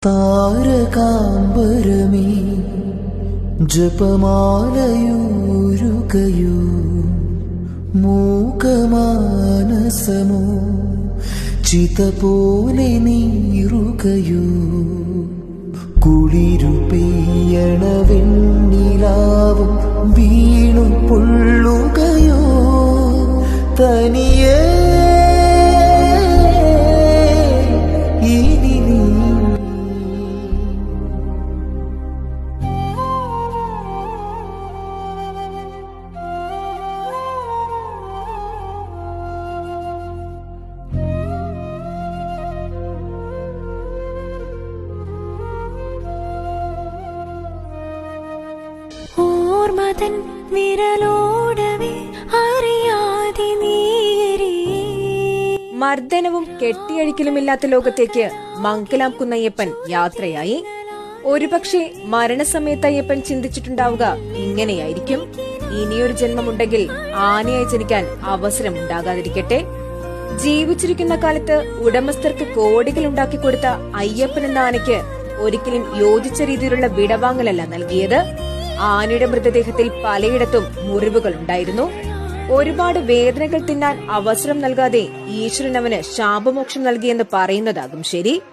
താരകാംബരമേ ജപമാലയൂരുകയോ മൂകമാനസമോ ചിത പോലെ നീറുകയോ കുളിരു പെയ്യണ വെണ്ണിലാവും വീണു പൊള്ളുകയോ തനിയേ ഇനി നീ ഓർമ്മതൻ വിരലോടവേ അറിയാതെ നീയരേ. മർദ്ദനവും കെട്ടിയഴിക്കലുമില്ലാത്ത ലോകത്തേക്ക് മംഗലാം കുന്നയ്യപ്പൻ യാത്രയായി. ഒരുപക്ഷെ മരണസമയത്ത് അയ്യപ്പൻ ചിന്തിച്ചിട്ടുണ്ടാവുക ഇങ്ങനെയായിരിക്കും: ഇനിയൊരു ജന്മമുണ്ടെങ്കിൽ ആനയായി ജനിക്കാൻ അവസരമുണ്ടാകാതിരിക്കട്ടെ. ജീവിച്ചിരിക്കുന്ന കാലത്ത് ഉടമസ്ഥർക്ക് കോടികൾ ഉണ്ടാക്കിക്കൊടുത്ത അയ്യപ്പൻ എന്ന ആനയ്ക്ക് ഒരിക്കലും യോജിച്ച രീതിയിലുള്ള വിടവാങ്ങലല്ല നൽകിയത്. ആനയുടെ മൃതദേഹത്തിൽ പലയിടത്തും മുറിവുകൾ ഉണ്ടായിരുന്നു. ഒരുപാട് വേദനകൾ തിന്നാൻ അവസരം നൽകാതെ ഈശ്വരൻ അവന് ശാപമോക്ഷം നൽകിയെന്ന് പറയുന്നതാകും ശരി.